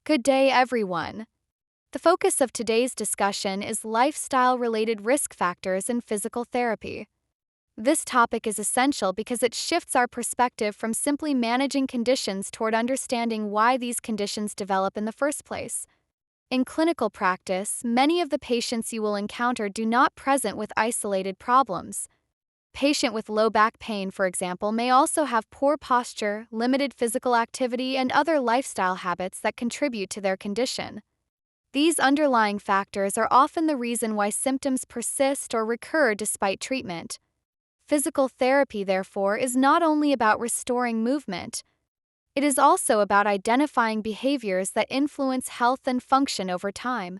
Good day, everyone. The focus of today's discussion is lifestyle related risk factors in physical therapy. This topic is essential because it shifts our perspective from simply managing conditions toward understanding why these conditions develop in the first place. In clinical practice, many of the patients you will encounter do not present with isolated problems. Patient with low back pain, for example, may also have poor posture, limited physical activity, and other lifestyle habits that contribute to their condition. These underlying factors are often the reason why symptoms persist or recur despite treatment. Physical therapy, therefore, is not only about restoring movement, it is also about identifying behaviors that influence health and function over time.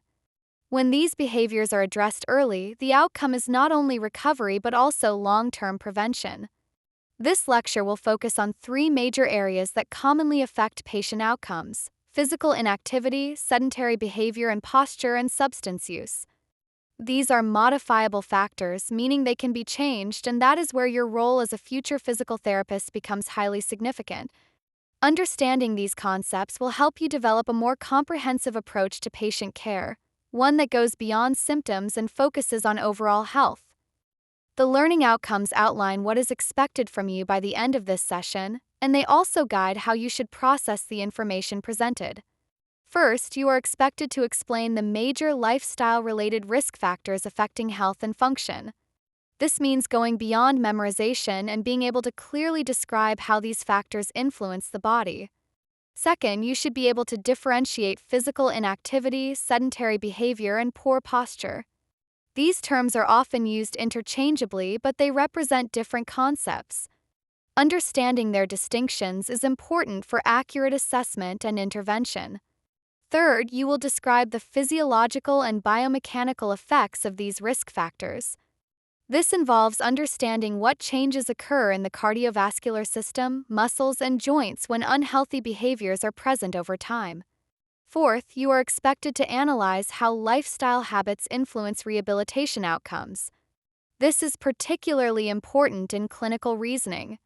When these behaviors are addressed early, the outcome is not only recovery but also long-term prevention. This lecture will focus on three major areas that commonly affect patient outcomes: physical inactivity, sedentary behavior, and posture and substance use. These are modifiable factors, meaning they can be changed, and that is where your role as a future physical therapist becomes highly significant. Understanding these concepts will help you develop a more comprehensive approach to patient care, one that goes beyond symptoms and focuses on overall health. The learning outcomes outline what is expected from you by the end of this session, and they also guide how you should process the information presented. First, you are expected to explain the major lifestyle-related risk factors affecting health and function. This means going beyond memorization and being able to clearly describe how these factors influence the body. Second, you should be able to differentiate physical inactivity, sedentary behavior, and poor posture. These terms are often used interchangeably, but they represent different concepts. Understanding their distinctions is important for accurate assessment and intervention. Third, you will describe the physiological and biomechanical effects of these risk factors. This involves understanding what changes occur in the cardiovascular system, muscles, and joints when unhealthy behaviors are present over time. Fourth, you are expected to analyze how lifestyle habits influence rehabilitation outcomes. This is particularly important in clinical reasoning.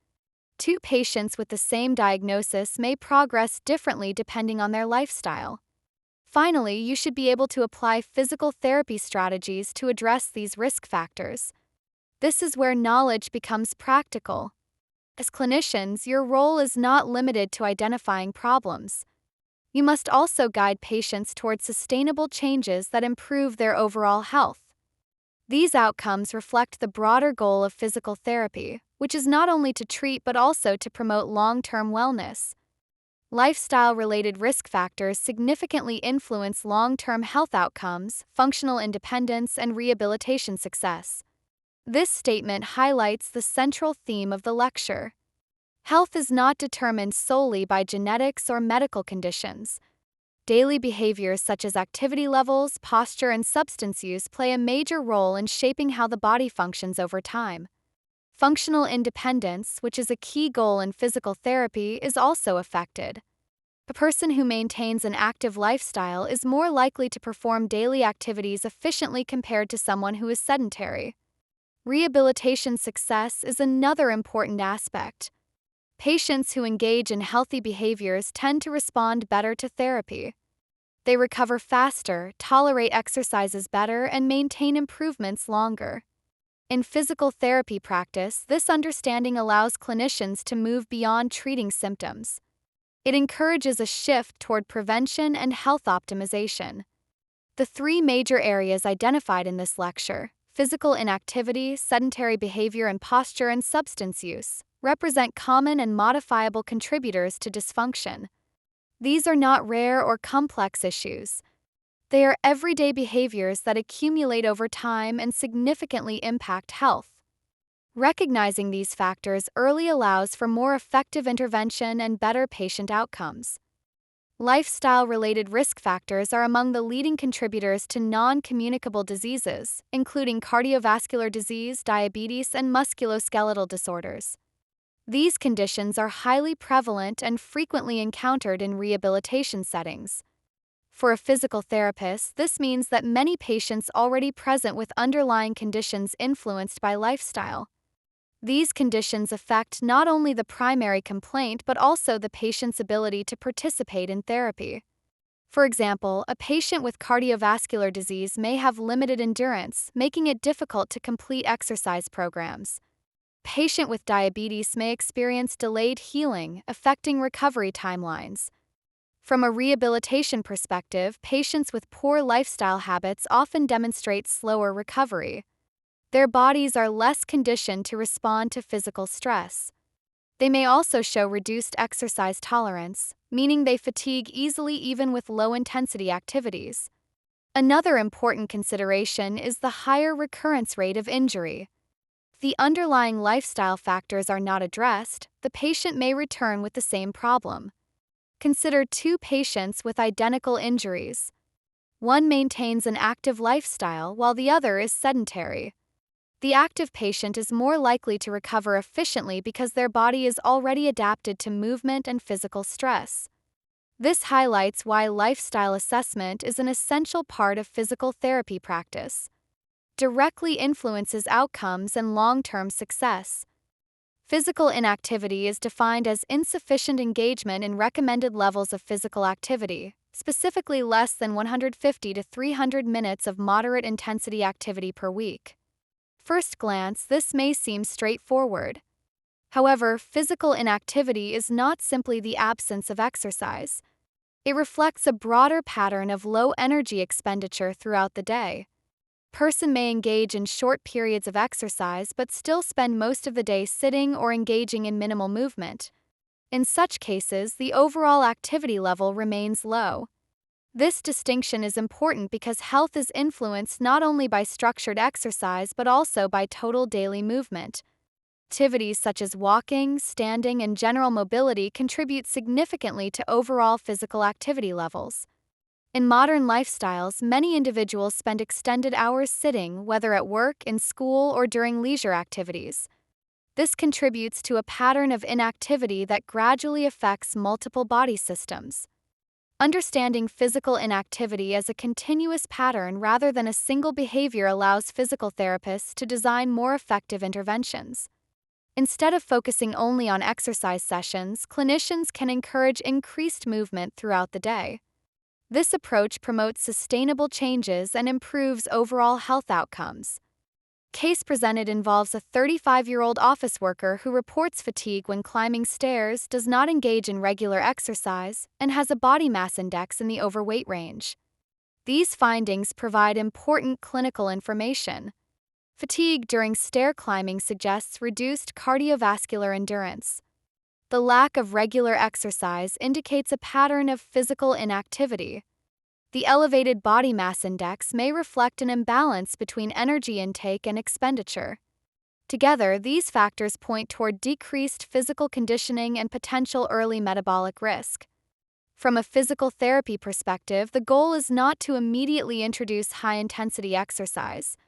Two patients with the same diagnosis may progress differently depending on their lifestyle. Finally, you should be able to apply physical therapy strategies to address these risk factors. This is where knowledge becomes practical. As clinicians, your role is not limited to identifying problems. You must also guide patients toward sustainable changes that improve their overall health. These outcomes reflect the broader goal of physical therapy, which is not only to treat but also to promote long-term wellness. Lifestyle-related risk factors significantly influence long-term health outcomes, functional independence, and rehabilitation success. This statement highlights the central theme of the lecture. Health is not determined solely by genetics or medical conditions. Daily behaviors such as activity levels, posture, and substance use play a major role in shaping how the body functions over time. Functional independence, which is a key goal in physical therapy, is also affected. A person who maintains an active lifestyle is more likely to perform daily activities efficiently compared to someone who is sedentary. Rehabilitation success is another important aspect. Patients who engage in healthy behaviors tend to respond better to therapy. They recover faster, tolerate exercises better, and maintain improvements longer. In physical therapy practice, this understanding allows clinicians to move beyond treating symptoms. It encourages a shift toward prevention and health optimization. The three major areas identified in this lecture, physical inactivity, sedentary behavior, and posture and substance use, represent common and modifiable contributors to dysfunction. These are not rare or complex issues. They are everyday behaviors that accumulate over time and significantly impact health. Recognizing these factors early allows for more effective intervention and better patient outcomes. Lifestyle-related risk factors are among the leading contributors to non-communicable diseases, including cardiovascular disease, diabetes, and musculoskeletal disorders. These conditions are highly prevalent and frequently encountered in rehabilitation settings. For a physical therapist, this means that many patients already present with underlying conditions influenced by lifestyle. These conditions affect not only the primary complaint but also the patient's ability to participate in therapy. For example, a patient with cardiovascular disease may have limited endurance, making it difficult to complete exercise programs. Patient with diabetes may experience delayed healing, affecting recovery timelines. From a rehabilitation perspective, patients with poor lifestyle habits often demonstrate slower recovery. Their bodies are less conditioned to respond to physical stress. They may also show reduced exercise tolerance, meaning they fatigue easily even with low-intensity activities. Another important consideration is the higher recurrence rate of injury. If the underlying lifestyle factors are not addressed, the patient may return with the same problem. Consider two patients with identical injuries. One maintains an active lifestyle while the other is sedentary. The active patient is more likely to recover efficiently because their body is already adapted to movement and physical stress. This highlights why lifestyle assessment is an essential part of physical therapy practice. Directly influences outcomes and long-term success. Physical inactivity is defined as insufficient engagement in recommended levels of physical activity, specifically less than 150 to 300 minutes of moderate intensity activity per week. First glance, this may seem straightforward. However, physical inactivity is not simply the absence of exercise. It reflects a broader pattern of low energy expenditure throughout the day. Person may engage in short periods of exercise but still spend most of the day sitting or engaging in minimal movement. In such cases, the overall activity level remains low. This distinction is important because health is influenced not only by structured exercise but also by total daily movement. Activities such as walking, standing, and general mobility contribute significantly to overall physical activity levels. In modern lifestyles, many individuals spend extended hours sitting, whether at work, in school, or during leisure activities. This contributes to a pattern of inactivity that gradually affects multiple body systems. Understanding physical inactivity as a continuous pattern rather than a single behavior allows physical therapists to design more effective interventions. Instead of focusing only on exercise sessions, clinicians can encourage increased movement throughout the day. This approach promotes sustainable changes and improves overall health outcomes. Case presented involves a 35-year-old office worker who reports fatigue when climbing stairs, does not engage in regular exercise, and has a body mass index in the overweight range. These findings provide important clinical information. Fatigue during stair climbing suggests reduced cardiovascular endurance. The lack of regular exercise indicates a pattern of physical inactivity. The elevated body mass index may reflect an imbalance between energy intake and expenditure. Together, these factors point toward decreased physical conditioning and potential early metabolic risk. From a physical therapy perspective, the goal is not to immediately introduce high-intensity exercise.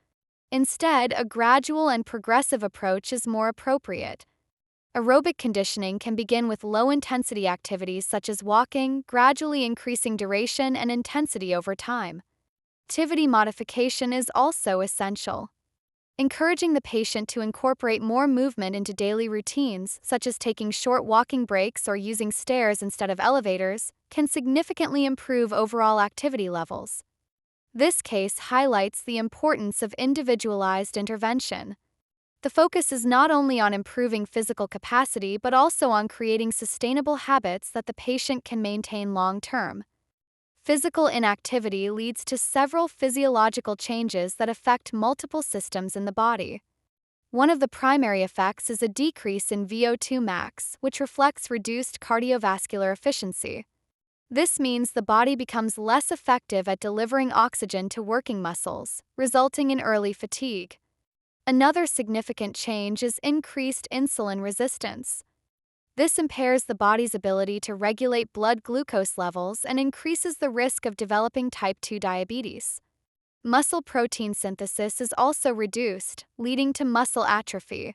Instead, a gradual and progressive approach is more appropriate. Aerobic conditioning can begin with low-intensity activities such as walking, gradually increasing duration and intensity over time. Activity modification is also essential. Encouraging the patient to incorporate more movement into daily routines, such as taking short walking breaks or using stairs instead of elevators, can significantly improve overall activity levels. This case highlights the importance of individualized intervention. The focus is not only on improving physical capacity but also on creating sustainable habits that the patient can maintain long-term. Physical inactivity leads to several physiological changes that affect multiple systems in the body. One of the primary effects is a decrease in VO2 max, which reflects reduced cardiovascular efficiency. This means the body becomes less effective at delivering oxygen to working muscles, resulting in early fatigue. Another significant change is increased insulin resistance. This impairs the body's ability to regulate blood glucose levels and increases the risk of developing type 2 diabetes. Muscle protein synthesis is also reduced, leading to muscle atrophy.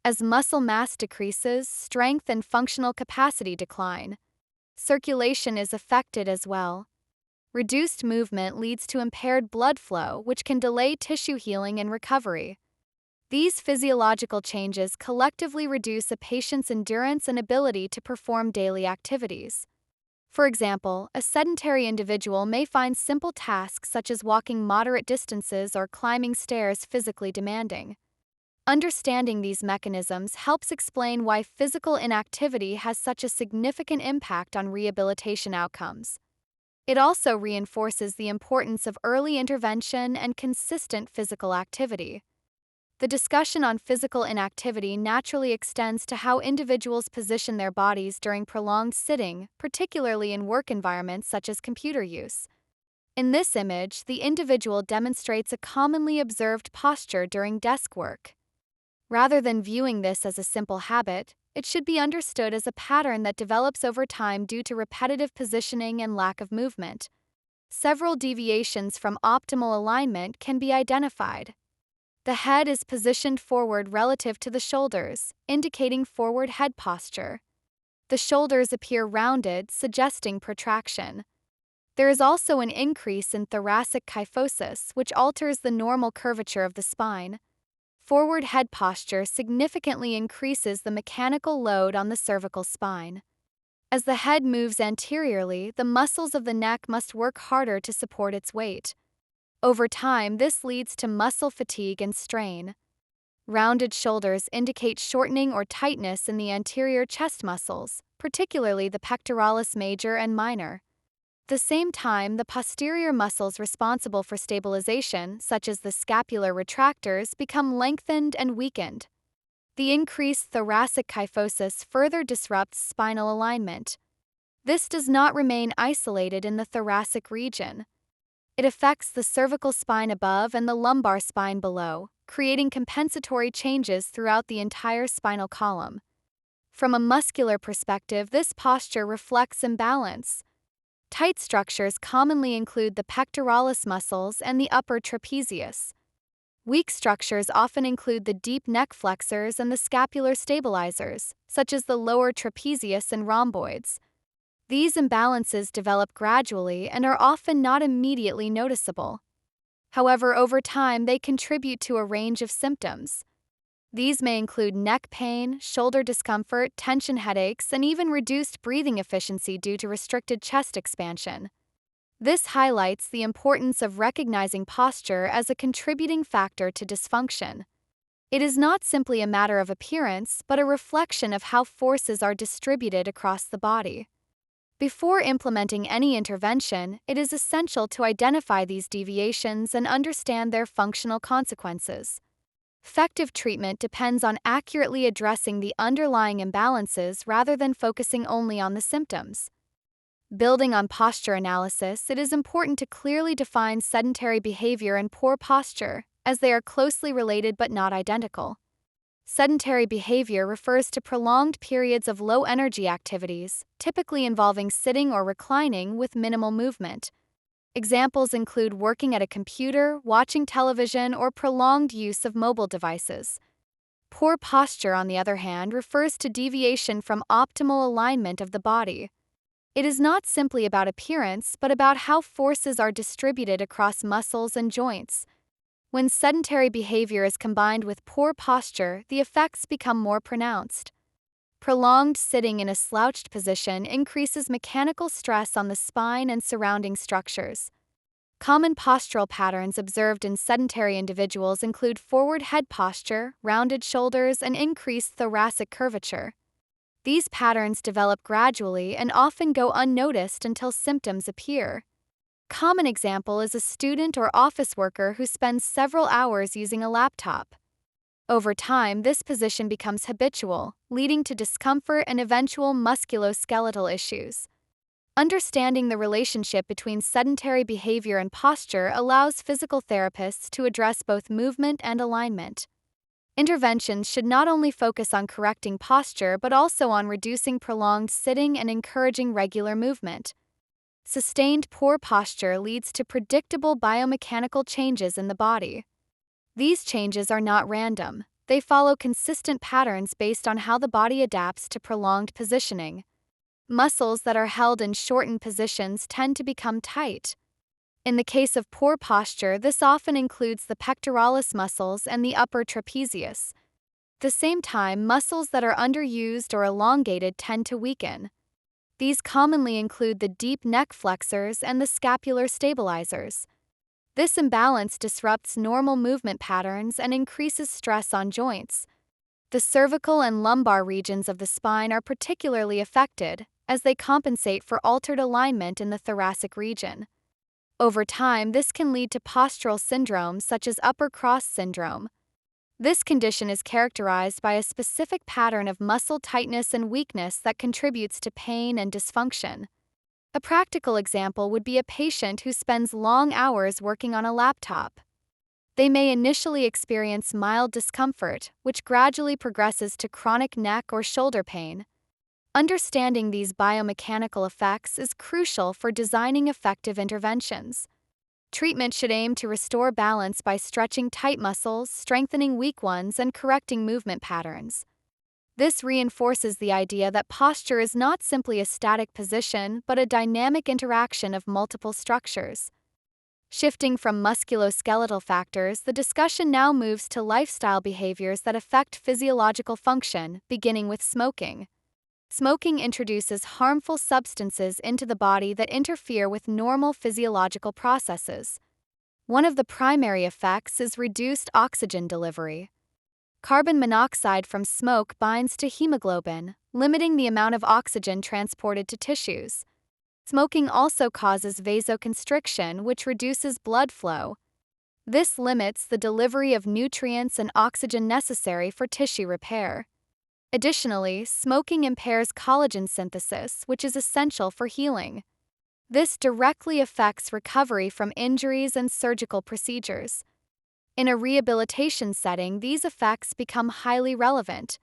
As muscle mass decreases, strength and functional capacity decline. Circulation is affected as well. Reduced movement leads to impaired blood flow, which can delay tissue healing and recovery. These physiological changes collectively reduce a patient's endurance and ability to perform daily activities. For example, a sedentary individual may find simple tasks such as walking moderate distances or climbing stairs physically demanding. Understanding these mechanisms helps explain why physical inactivity has such a significant impact on rehabilitation outcomes. It also reinforces the importance of early intervention and consistent physical activity. The discussion on physical inactivity naturally extends to how individuals position their bodies during prolonged sitting, particularly in work environments such as computer use. In this image, the individual demonstrates a commonly observed posture during desk work. Rather than viewing this as a simple habit, it should be understood as a pattern that develops over time due to repetitive positioning and lack of movement. Several deviations from optimal alignment can be identified. The head is positioned forward relative to the shoulders, indicating forward head posture. The shoulders appear rounded, suggesting protraction. There is also an increase in thoracic kyphosis, which alters the normal curvature of the spine. Forward head posture significantly increases the mechanical load on the cervical spine. As the head moves anteriorly, the muscles of the neck must work harder to support its weight. Over time, this leads to muscle fatigue and strain. Rounded shoulders indicate shortening or tightness in the anterior chest muscles, particularly the pectoralis major and minor. At the same time, the posterior muscles responsible for stabilization, such as the scapular retractors, become lengthened and weakened. The increased thoracic kyphosis further disrupts spinal alignment. This does not remain isolated in the thoracic region. It affects the cervical spine above and the lumbar spine below, creating compensatory changes throughout the entire spinal column. From a muscular perspective, this posture reflects imbalance. Tight structures commonly include the pectoralis muscles and the upper trapezius. Weak structures often include the deep neck flexors and the scapular stabilizers, such as the lower trapezius and rhomboids. These imbalances develop gradually and are often not immediately noticeable. However, over time, they contribute to a range of symptoms. These may include neck pain, shoulder discomfort, tension headaches, and even reduced breathing efficiency due to restricted chest expansion. This highlights the importance of recognizing posture as a contributing factor to dysfunction. It is not simply a matter of appearance, but a reflection of how forces are distributed across the body. Before implementing any intervention, it is essential to identify these deviations and understand their functional consequences. Effective treatment depends on accurately addressing the underlying imbalances rather than focusing only on the symptoms. Building on posture analysis, it is important to clearly define sedentary behavior and poor posture, as they are closely related but not identical. Sedentary behavior refers to prolonged periods of low-energy activities, typically involving sitting or reclining with minimal movement. Examples include working at a computer, watching television, or prolonged use of mobile devices. Poor posture, on the other hand, refers to deviation from optimal alignment of the body. It is not simply about appearance, but about how forces are distributed across muscles and joints. When sedentary behavior is combined with poor posture, the effects become more pronounced. Prolonged sitting in a slouched position increases mechanical stress on the spine and surrounding structures. Common postural patterns observed in sedentary individuals include forward head posture, rounded shoulders, and increased thoracic curvature. These patterns develop gradually and often go unnoticed until symptoms appear. Common example is a student or office worker who spends several hours using a laptop. Over time, this position becomes habitual, leading to discomfort and eventual musculoskeletal issues. Understanding the relationship between sedentary behavior and posture allows physical therapists to address both movement and alignment. Interventions should not only focus on correcting posture but also on reducing prolonged sitting and encouraging regular movement. Sustained poor posture leads to predictable biomechanical changes in the body. These changes are not random. They follow consistent patterns based on how the body adapts to prolonged positioning. Muscles that are held in shortened positions tend to become tight. In the case of poor posture, this often includes the pectoralis muscles and the upper trapezius. At the same time, muscles that are underused or elongated tend to weaken. These commonly include the deep neck flexors and the scapular stabilizers. This imbalance disrupts normal movement patterns and increases stress on joints. The cervical and lumbar regions of the spine are particularly affected, as they compensate for altered alignment in the thoracic region. Over time, this can lead to postural syndromes such as upper cross syndrome. This condition is characterized by a specific pattern of muscle tightness and weakness that contributes to pain and dysfunction. A practical example would be a patient who spends long hours working on a laptop. They may initially experience mild discomfort, which gradually progresses to chronic neck or shoulder pain. Understanding these biomechanical effects is crucial for designing effective interventions. Treatment should aim to restore balance by stretching tight muscles, strengthening weak ones, and correcting movement patterns. This reinforces the idea that posture is not simply a static position but a dynamic interaction of multiple structures. Shifting from musculoskeletal factors, the discussion now moves to lifestyle behaviors that affect physiological function, beginning with smoking. Smoking introduces harmful substances into the body that interfere with normal physiological processes. One of the primary effects is reduced oxygen delivery. Carbon monoxide from smoke binds to hemoglobin, limiting the amount of oxygen transported to tissues. Smoking also causes vasoconstriction, which reduces blood flow. This limits the delivery of nutrients and oxygen necessary for tissue repair. Additionally, smoking impairs collagen synthesis, which is essential for healing. This directly affects recovery from injuries and surgical procedures. In a rehabilitation setting, these effects become highly relevant.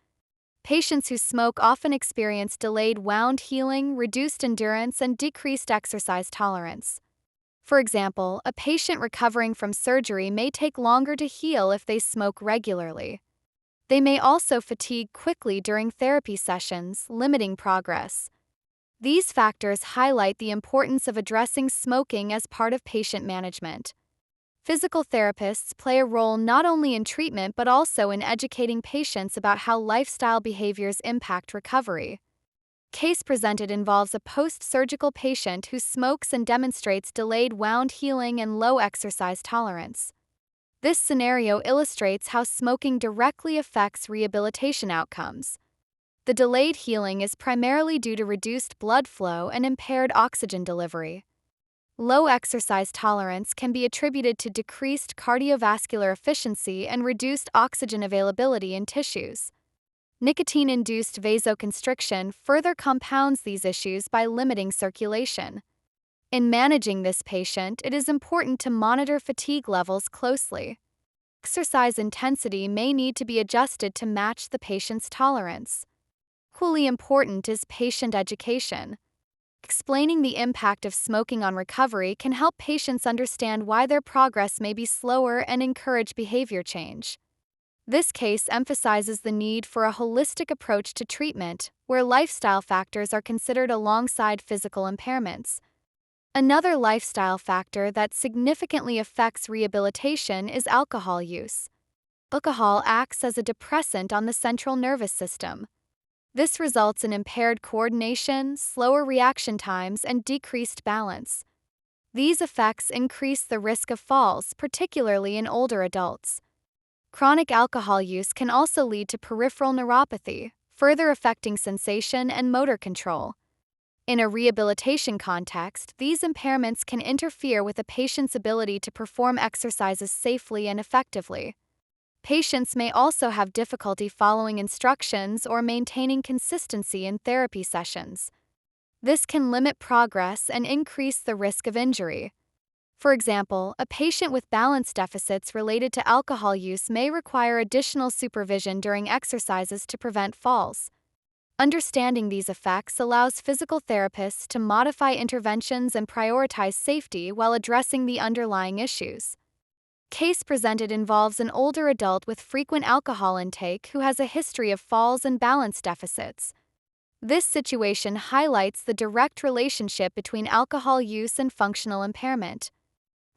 Patients who smoke often experience delayed wound healing, reduced endurance, and decreased exercise tolerance. For example, a patient recovering from surgery may take longer to heal if they smoke regularly. They may also fatigue quickly during therapy sessions, limiting progress. These factors highlight the importance of addressing smoking as part of patient management. Physical therapists play a role not only in treatment but also in educating patients about how lifestyle behaviors impact recovery. Case presented involves a post-surgical patient who smokes and demonstrates delayed wound healing and low exercise tolerance. This scenario illustrates how smoking directly affects rehabilitation outcomes. The delayed healing is primarily due to reduced blood flow and impaired oxygen delivery. Low exercise tolerance can be attributed to decreased cardiovascular efficiency and reduced oxygen availability in tissues. Nicotine-induced vasoconstriction further compounds these issues by limiting circulation. In managing this patient, it is important to monitor fatigue levels closely. Exercise intensity may need to be adjusted to match the patient's tolerance. Equally important is patient education. Explaining the impact of smoking on recovery can help patients understand why their progress may be slower and encourage behavior change. This case emphasizes the need for a holistic approach to treatment, where lifestyle factors are considered alongside physical impairments. Another lifestyle factor that significantly affects rehabilitation is alcohol use. Alcohol acts as a depressant on the central nervous system. This results in impaired coordination, slower reaction times, and decreased balance. These effects increase the risk of falls, particularly in older adults. Chronic alcohol use can also lead to peripheral neuropathy, further affecting sensation and motor control. In a rehabilitation context, these impairments can interfere with a patient's ability to perform exercises safely and effectively. Patients may also have difficulty following instructions or maintaining consistency in therapy sessions. This can limit progress and increase the risk of injury. For example, a patient with balance deficits related to alcohol use may require additional supervision during exercises to prevent falls. Understanding these effects allows physical therapists to modify interventions and prioritize safety while addressing the underlying issues. Case presented involves an older adult with frequent alcohol intake who has a history of falls and balance deficits. This situation highlights the direct relationship between alcohol use and functional impairment.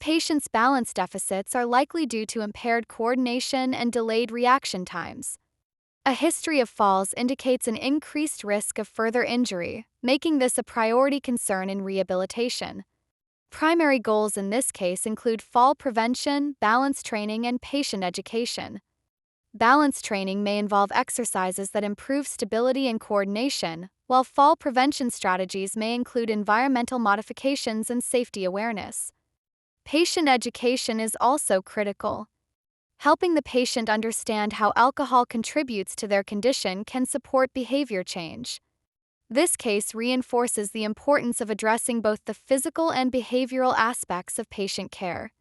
Patients' balance deficits are likely due to impaired coordination and delayed reaction times. A history of falls indicates an increased risk of further injury, making this a priority concern in rehabilitation. Primary goals in this case include fall prevention, balance training, and patient education. Balance training may involve exercises that improve stability and coordination, while fall prevention strategies may include environmental modifications and safety awareness. Patient education is also critical. Helping the patient understand how alcohol contributes to their condition can support behavior change. This case reinforces the importance of addressing both the physical and behavioral aspects of patient care.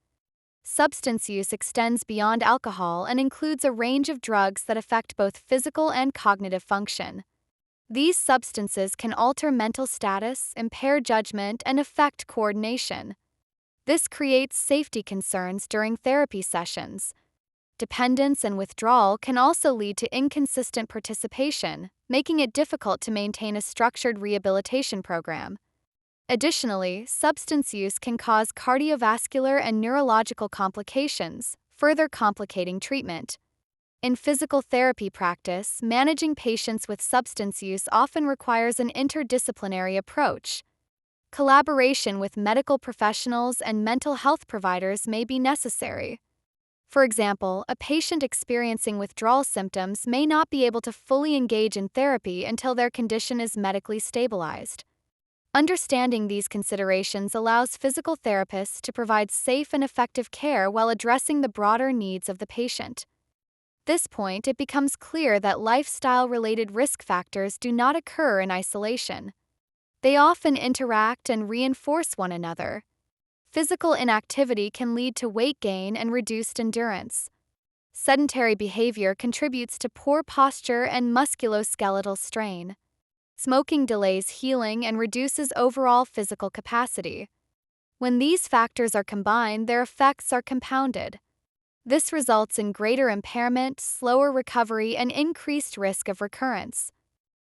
Substance use extends beyond alcohol and includes a range of drugs that affect both physical and cognitive function. These substances can alter mental status, impair judgment, and affect coordination. This creates safety concerns during therapy sessions. Dependence and withdrawal can also lead to inconsistent participation, making it difficult to maintain a structured rehabilitation program. Additionally, substance use can cause cardiovascular and neurological complications, further complicating treatment. In physical therapy practice, managing patients with substance use often requires an interdisciplinary approach. Collaboration with medical professionals and mental health providers may be necessary. For example, a patient experiencing withdrawal symptoms may not be able to fully engage in therapy until their condition is medically stabilized. Understanding these considerations allows physical therapists to provide safe and effective care while addressing the broader needs of the patient. At this point, it becomes clear that lifestyle-related risk factors do not occur in isolation. They often interact and reinforce one another. Physical inactivity can lead to weight gain and reduced endurance. Sedentary behavior contributes to poor posture and musculoskeletal strain. Smoking delays healing and reduces overall physical capacity. When these factors are combined, their effects are compounded. This results in greater impairment, slower recovery, and increased risk of recurrence.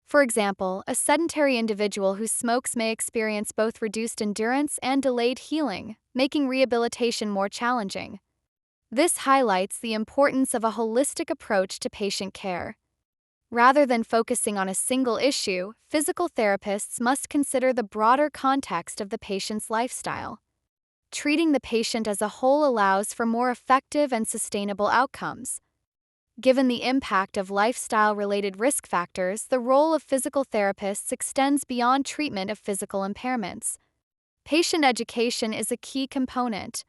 For example, a sedentary individual who smokes may experience both reduced endurance and delayed healing, making rehabilitation more challenging. This highlights the importance of a holistic approach to patient care. Rather than focusing on a single issue, physical therapists must consider the broader context of the patient's lifestyle. Treating the patient as a whole allows for more effective and sustainable outcomes. Given the impact of lifestyle-related risk factors, the role of physical therapists extends beyond treatment of physical impairments. Patient education is a key component.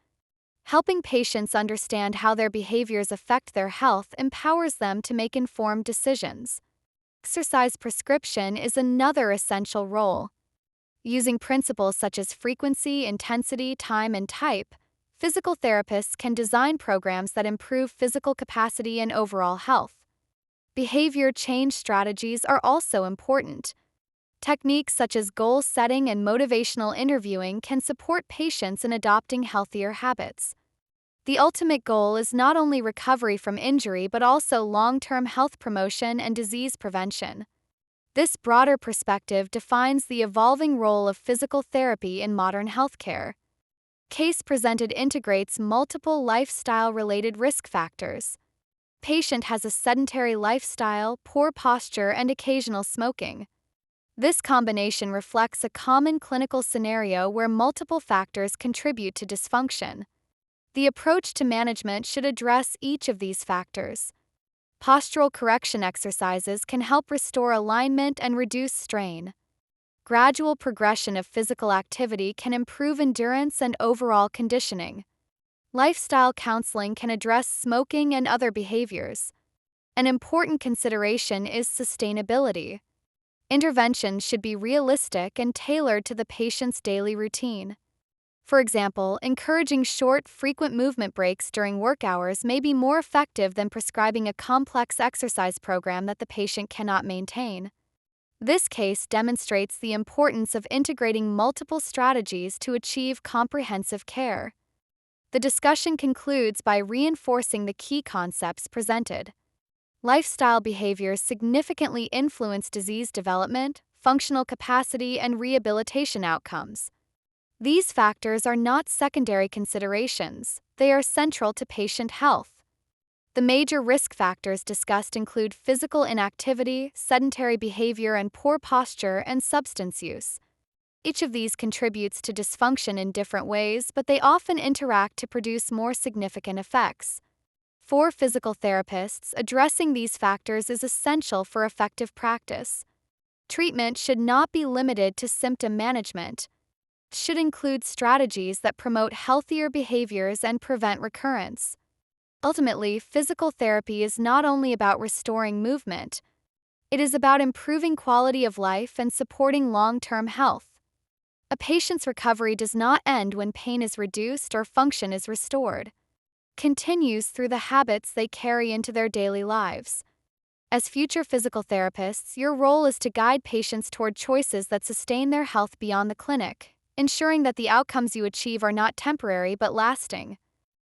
Helping patients understand how their behaviors affect their health empowers them to make informed decisions. Exercise prescription is another essential role. Using principles such as frequency, intensity, time, and type, physical therapists can design programs that improve physical capacity and overall health. Behavior change strategies are also important. Techniques such as goal setting and motivational interviewing can support patients in adopting healthier habits. The ultimate goal is not only recovery from injury but also long-term health promotion and disease prevention. This broader perspective defines the evolving role of physical therapy in modern healthcare. Case presented integrates multiple lifestyle-related risk factors. Patient has a sedentary lifestyle, poor posture, and occasional smoking. This combination reflects a common clinical scenario where multiple factors contribute to dysfunction. The approach to management should address each of these factors. Postural correction exercises can help restore alignment and reduce strain. Gradual progression of physical activity can improve endurance and overall conditioning. Lifestyle counseling can address smoking and other behaviors. An important consideration is sustainability. Interventions should be realistic and tailored to the patient's daily routine. For example, encouraging short, frequent movement breaks during work hours may be more effective than prescribing a complex exercise program that the patient cannot maintain. This case demonstrates the importance of integrating multiple strategies to achieve comprehensive care. The discussion concludes by reinforcing the key concepts presented. Lifestyle behaviors significantly influence disease development, functional capacity, and rehabilitation outcomes. These factors are not secondary considerations, they are central to patient health. The major risk factors discussed include physical inactivity, sedentary behavior, and poor posture and substance use. Each of these contributes to dysfunction in different ways, but they often interact to produce more significant effects. For physical therapists, addressing these factors is essential for effective practice. Treatment should not be limited to symptom management. It should include strategies that promote healthier behaviors and prevent recurrence. Ultimately, physical therapy is not only about restoring movement, it is about improving quality of life and supporting long-term health. A patient's recovery does not end when pain is reduced or function is restored. It continues through the habits they carry into their daily lives. As future physical therapists, your role is to guide patients toward choices that sustain their health beyond the clinic, ensuring that the outcomes you achieve are not temporary but lasting.